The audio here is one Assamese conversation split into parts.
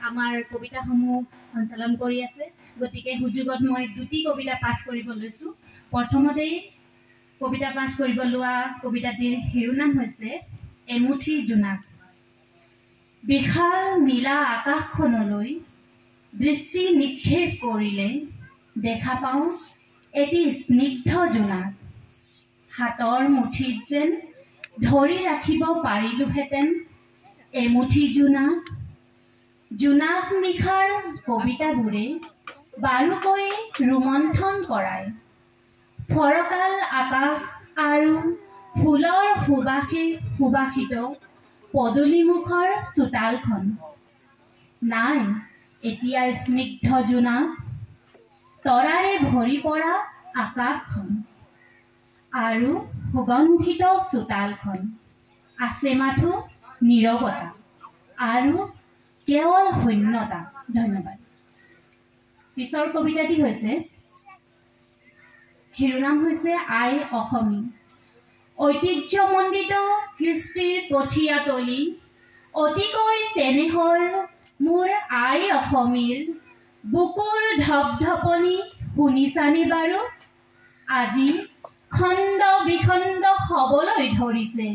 আমাৰ কবিতাসমূহ সঞ্চালন কৰি আছে গতিকে সুযোগত মই দুটি কবিতা পাঠ কৰিব লৈছোঁ প্ৰথমতেই কবিতা পাঠ কৰিব লোৱা কবিতাটিৰ শিৰোনাম হৈছে এমুঠি জোনাক বিশাল নীলা আকাশখনলৈ দৃষ্টি নিক্ষেপ কৰিলে দেখা পাওঁ এটি স্নিগ্ধ জোনাক হাতৰ মুঠিত যেন ধৰি ৰাখিব পাৰিলোহেঁতেন এমুঠি জোনাক জোনাক নিশাৰ কবিতাবোৰে বাৰুকৈ ৰোমন্থন কৰায় ফৰকাল আকাশ আৰু ফুলৰ সুবাসে সুবাসিত পদূলিমুখৰ চোতালখন নাই এতিয়া স্নিগ্ধ জোনাক তৰাৰে ভৰি পৰা আকাশখন আৰু সুগন্ধিত চোতালখন আছে মাথো নীৰৱতা আৰু কেৱল শূন্যতা ধন্যবাদ পিছৰ কবিতাটি হৈছে শিৰোনাম হৈছে আই অসমী ঐতিহ্যমণ্ডিত কৃষ্টিৰ কঠীয়াতলি অতিকৈ চেনেহৰ মোৰ আই অসমীৰ বুকুৰ ধপধপনি শুনিছানে বাৰু আজি খণ্ড বিখণ্ড হ'বলৈ ধৰিছে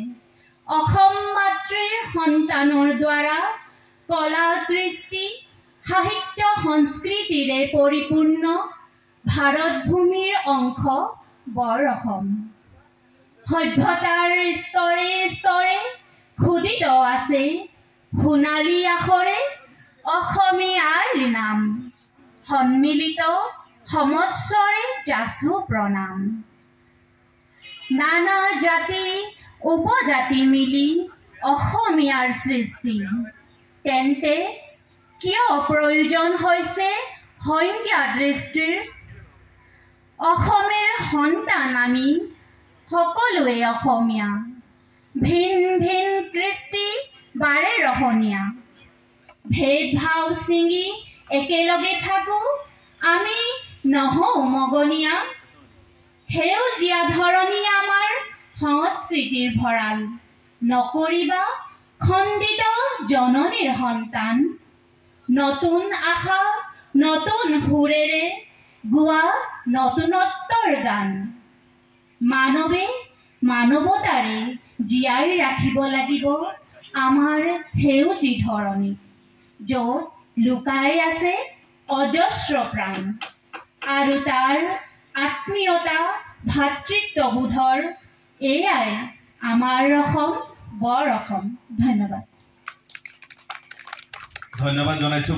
অসম মাতৃৰ সন্তানৰ দ্বাৰা কলা কৃষ্টি সাহিত্য সংস্কৃতিৰে পৰিপূৰ্ণ ভাৰত ভূমিৰ অংশ বৰ অসম সভ্যতাৰ স্তৰে স্তৰে খোদিত আছে সোণালী আখৰে অসমীয়াৰ নাম সন্মিলিত সমস্বৰে যাচো প্ৰণাম নানা জাতি উপজাতি মিলি অসমীয়াৰ সৃষ্টি তেন্তে কিয় প্ৰয়োজন হৈছে সংজ্ঞা দৃষ্টিৰ অসমেৰ সন্তান আমি সকলোৱে অসমীয়া ভিন ভিন কৃষ্টি বাৰে ৰহণীয়া ভেদভাৱ ছিঙি একেলগে থাকো আমি নহওঁ মগনীয়া সেউজীয়া ধৰণী আমাৰ সংস্কৃতিৰ ভঁৰাল নকৰিবা খণ্ডিত জননীৰ সন্তান নতুন আশা নতুন সুৰেৰে গোৱা নতুনত্বৰ গান মানৱে মানৱতাৰে জীয়াই ৰাখিব লাগিব আমাৰ সেউজী ধৰণী য'ত লুকাই আছে অজস্ৰ প্ৰাণ আৰু তাৰ আত্মীয়তা ভাতৃত্ববোধৰ এয়াই আমাৰ অসম বৰ অসম ধন্যবাদ জনাইছো